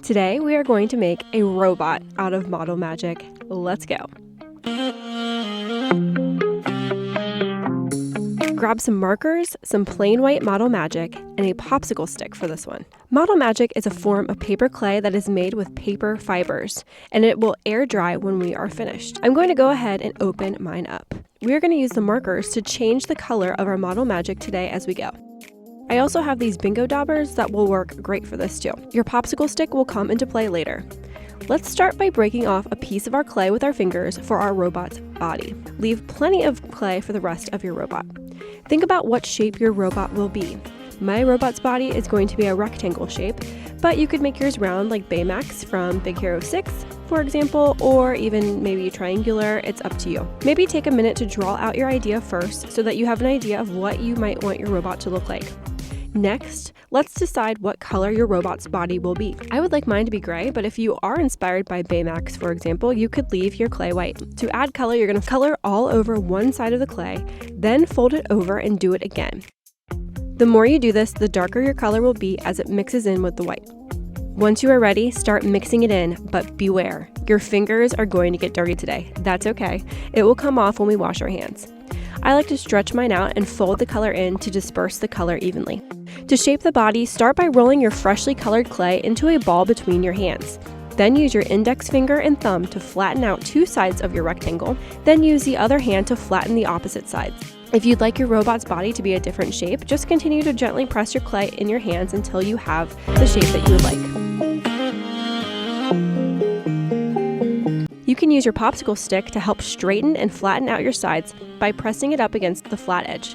Today we are going to make a robot out of Model Magic. Let's go. Grab some markers, some plain white Model Magic, and a popsicle stick for this one. Model Magic is a form of paper clay that is made with paper fibers, and it will air dry when we are finished. I'm going to go ahead and open mine up. We are going to use the markers to change the color of our Model Magic today as we go. I also have these bingo daubers that will work great for this too. Your popsicle stick will come into play later. Let's start by breaking off a piece of our clay with our fingers for our robot's body. Leave plenty of clay for the rest of your robot. Think about what shape your robot will be. My robot's body is going to be a rectangle shape, but you could make yours round like Baymax from Big Hero 6, for example, or even maybe triangular. It's up to you. Maybe take a minute to draw out your idea first so that you have an idea of what you might want your robot to look like. Next, let's decide what color your robot's body will be. I would like mine to be gray, but if you are inspired by Baymax, for example, you could leave your clay white. To add color, you're going to color all over one side of the clay, then fold it over and do it again. The more you do this, the darker your color will be as it mixes in with the white. Once you are ready, start mixing it in, but beware, your fingers are going to get dirty today. That's okay. It will come off when we wash our hands. I like to stretch mine out and fold the color in to disperse the color evenly. To shape the body, start by rolling your freshly colored clay into a ball between your hands. Then use your index finger and thumb to flatten out two sides of your rectangle. Then use the other hand to flatten the opposite sides. If you'd like your robot's body to be a different shape, just continue to gently press your clay in your hands until you have the shape that you would like. You can use your popsicle stick to help straighten and flatten out your sides by pressing it up against the flat edge.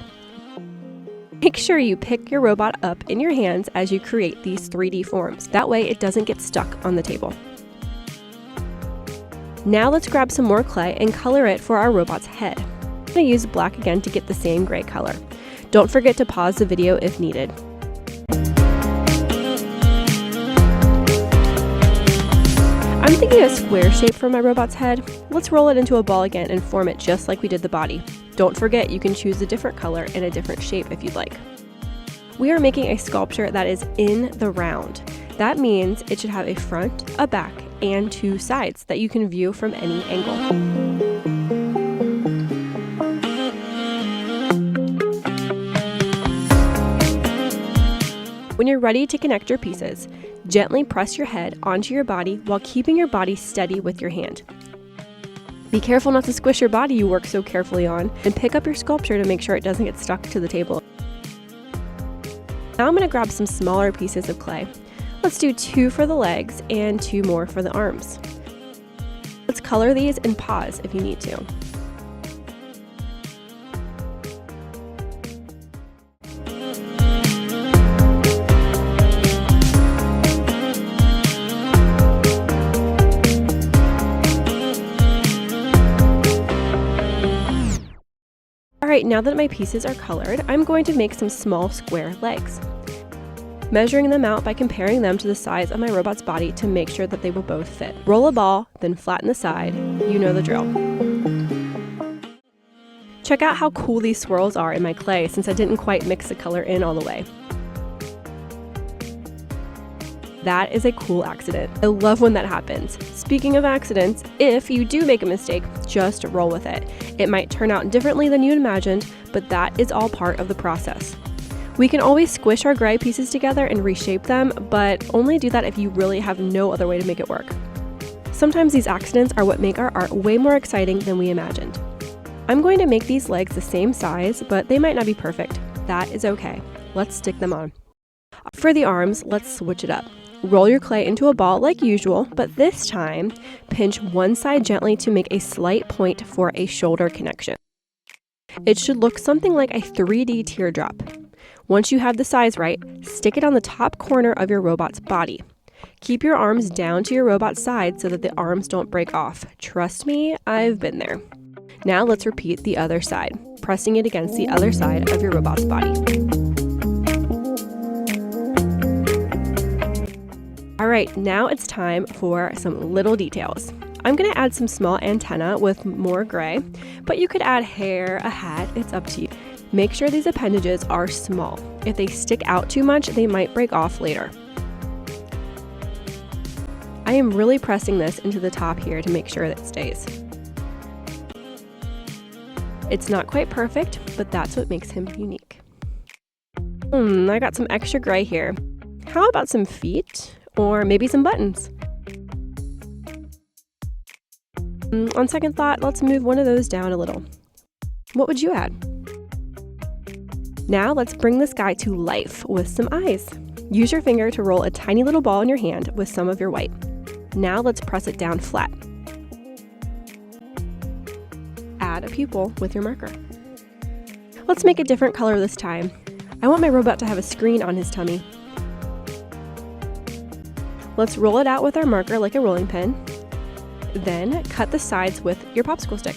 Make sure you pick your robot up in your hands as you create these 3D forms. That way it doesn't get stuck on the table. Now let's grab some more clay and color it for our robot's head. I'm going to use black again to get the same gray color. Don't forget to pause the video if needed. I'm thinking a square shape for my robot's head. Let's roll it into a ball again and form it just like we did the body. Don't forget, you can choose a different color and a different shape if you'd like. We are making a sculpture that is in the round. That means it should have a front, a back, and two sides that you can view from any angle. When you're ready to connect your pieces, gently press your head onto your body while keeping your body steady with your hand. Be careful not to squish your body you work so carefully on, and pick up your sculpture to make sure it doesn't get stuck to the table. Now I'm going to grab some smaller pieces of clay. Let's do 2 for the legs and 2 more for the arms. Let's color these and pause if you need to. Alright, now that my pieces are colored, I'm going to make some small square legs. Measuring them out by comparing them to the size of my robot's body to make sure that they will both fit. Roll a ball, then flatten the side. You know the drill. Check out how cool these swirls are in my clay since I didn't quite mix the color in all the way. That is a cool accident. I love when that happens. Speaking of accidents, if you do make a mistake, just roll with it. It might turn out differently than you imagined, but that is all part of the process. We can always squish our gray pieces together and reshape them, but only do that if you really have no other way to make it work. Sometimes these accidents are what make our art way more exciting than we imagined. I'm going to make these legs the same size, but they might not be perfect. That is okay. Let's stick them on. For the arms, let's switch it up. Roll your clay into a ball like usual, but this time, pinch one side gently to make a slight point for a shoulder connection. It should look something like a 3D teardrop. Once you have the size right, stick it on the top corner of your robot's body. Keep your arms down to your robot's side so that the arms don't break off. Trust me, I've been there. Now let's repeat the other side, pressing it against the other side of your robot's body. Alright, now it's time for some little details. I'm going to add some small antenna with more gray, but you could add hair, a hat, it's up to you. Make sure these appendages are small. If they stick out too much, they might break off later. I am really pressing this into the top here to make sure that it stays. It's not quite perfect, but that's what makes him unique. I got some extra gray here. How about some feet? Or maybe some buttons? On second thought, let's move one of those down a little. What would you add? Now let's bring this guy to life with some eyes. Use your finger to roll a tiny little ball in your hand with some of your white. Now let's press it down flat. Add a pupil with your marker. Let's make a different color this time. I want my robot to have a screen on his tummy. Let's roll it out with our marker like a rolling pin. Then cut the sides with your popsicle stick.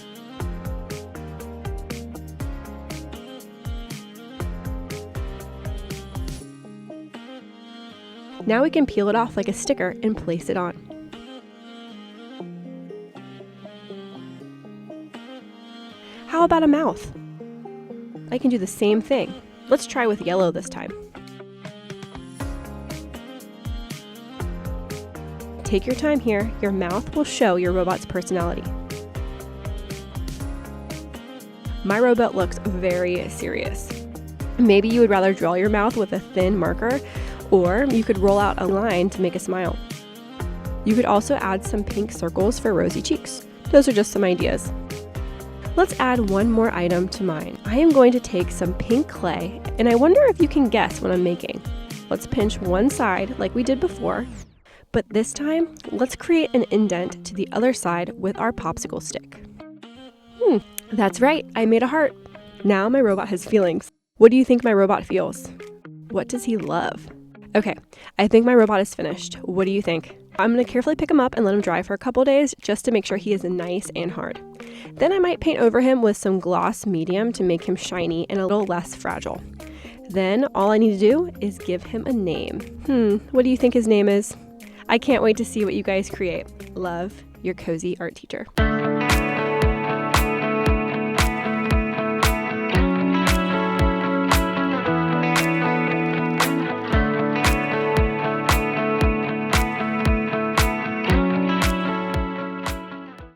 Now we can peel it off like a sticker and place it on. How about a mouth? I can do the same thing. Let's try with yellow this time. Take your time here. Your mouth will show your robot's personality. My robot looks very serious. Maybe you would rather draw your mouth with a thin marker, or you could roll out a line to make a smile. You could also add some pink circles for rosy cheeks. Those are just some ideas. Let's add one more item to mine. I am going to take some pink clay, and I wonder if you can guess what I'm making. Let's pinch one side like we did before, but this time, let's create an indent to the other side with our popsicle stick. That's right, I made a heart. Now my robot has feelings. What do you think my robot feels? What does he love? Okay, I think my robot is finished. What do you think? I'm going to carefully pick him up and let him dry for a couple days just to make sure he is nice and hard. Then I might paint over him with some gloss medium to make him shiny and a little less fragile. Then all I need to do is give him a name. What do you think his name is? I can't wait to see what you guys create. Love, your cozy art teacher.